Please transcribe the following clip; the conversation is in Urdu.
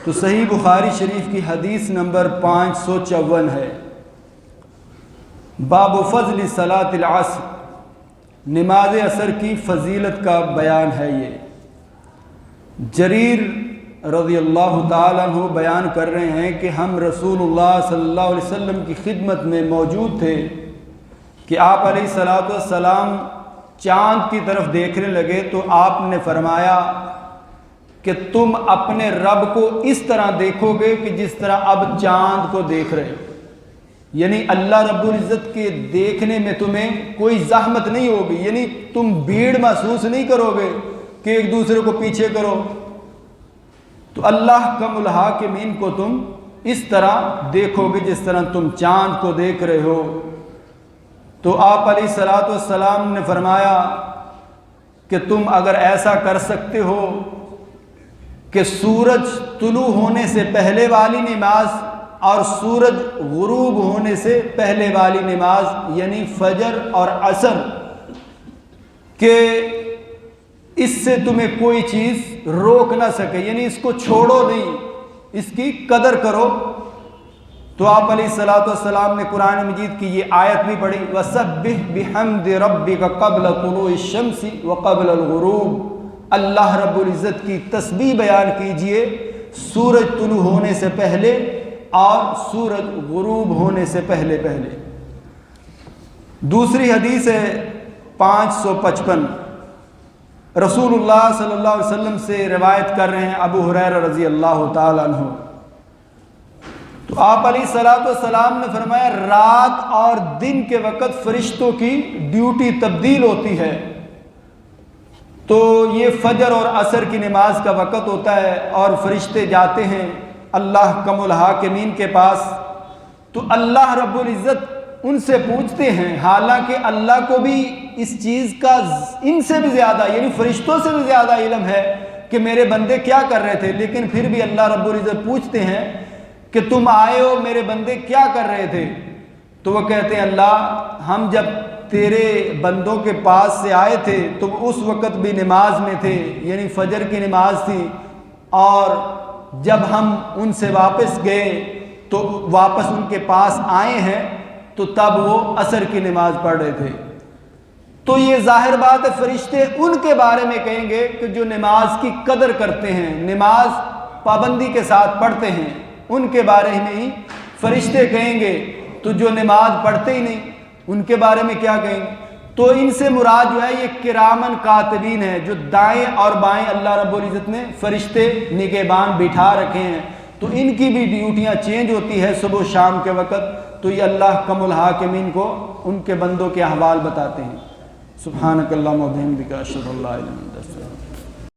تو صحیح بخاری شریف کی حدیث نمبر 554 ہے۔ باب فضل صلاۃ العصر، نماز عصر کی فضیلت کا بیان ہے۔ یہ جریر رضی اللہ تعالیٰ عنہ بیان کر رہے ہیں کہ ہم رسول اللہ صلی اللہ علیہ وسلم کی خدمت میں موجود تھے کہ آپ علیہ الصلوۃ والسلام چاند کی طرف دیکھنے لگے تو آپ نے فرمایا کہ تم اپنے رب کو اس طرح دیکھو گے کہ جس طرح اب چاند کو دیکھ رہے ہو، یعنی اللہ رب العزت کے دیکھنے میں تمہیں کوئی زحمت نہیں ہوگی، یعنی تم بھیڑ محسوس نہیں کرو گے کہ ایک دوسرے کو پیچھے کرو، تو اللہ کم الحاکمین کو تم اس طرح دیکھو گے جس طرح تم چاند کو دیکھ رہے ہو۔ تو آپ علیہ الصلوۃ والسلام نے فرمایا کہ تم اگر ایسا کر سکتے ہو کہ سورج طلوع ہونے سے پہلے والی نماز اور سورج غروب ہونے سے پہلے والی نماز یعنی فجر اور عصر کہ اس سے تمہیں کوئی چیز روک نہ سکے، یعنی اس کو چھوڑو نہیں، اس کی قدر کرو، تو آپ علیہ الصلوۃ والسلام نے قرآن مجید کی یہ آیت بھی پڑھی، وَسَبِّحْ بِحَمْدِ رَبِّكَ قَبْلَ طُلُوعِ الشَّمْسِ وَقَبْلَ الْغُرُوبِ، اللہ رب العزت کی تسبیح بیان کیجئے سورج طلوع ہونے سے پہلے اور سورج غروب ہونے سے پہلے پہلے۔ دوسری حدیث ہے 555، رسول اللہ صلی اللہ علیہ وسلم سے روایت کر رہے ہیں ابو ہریرہ رضی اللہ تعالیٰ عنہ، تو آپ علیہ الصلوۃ والسلام نے فرمایا رات اور دن کے وقت فرشتوں کی ڈیوٹی تبدیل ہوتی ہے، تو یہ فجر اور عصر کی نماز کا وقت ہوتا ہے اور فرشتے جاتے ہیں اللہ کم الحاکمین کے پاس، تو اللہ رب العزت ان سے پوچھتے ہیں، حالانکہ اللہ کو بھی اس چیز کا ان سے بھی زیادہ یعنی فرشتوں سے بھی زیادہ علم ہے کہ میرے بندے کیا کر رہے تھے، لیکن پھر بھی اللہ رب العزت پوچھتے ہیں کہ تم آئے ہو میرے بندے کیا کر رہے تھے، تو وہ کہتے ہیں اللہ ہم جب تیرے بندوں کے پاس سے آئے تھے تو اس وقت بھی نماز میں تھے، یعنی فجر کی نماز تھی، اور جب ہم ان سے واپس گئے تو واپس ان کے پاس آئے ہیں تو تب وہ عصر کی نماز پڑھ رہے تھے۔ تو یہ ظاہر بات ہے فرشتے ان کے بارے میں کہیں گے کہ جو نماز کی قدر کرتے ہیں، نماز پابندی کے ساتھ پڑھتے ہیں، ان کے بارے میں ہی فرشتے کہیں گے، تو جو نماز پڑھتے ہی نہیں ان کے بارے میں کیا کہیں گے؟ تو ان سے مراد جو ہے یہ کرامن کاتبین ہے، جو دائیں اور بائیں اللہ رب العزت نے فرشتے نگہبان بٹھا رکھے ہیں، تو ان کی بھی ڈیوٹیاں چینج ہوتی ہے صبح و شام کے وقت، تو یہ اللہ کم الحاکمین کو ان کے بندوں کے احوال بتاتے ہیں۔ سبحانک اللہم و بحمدک اشہد ان لا الہ الا انت۔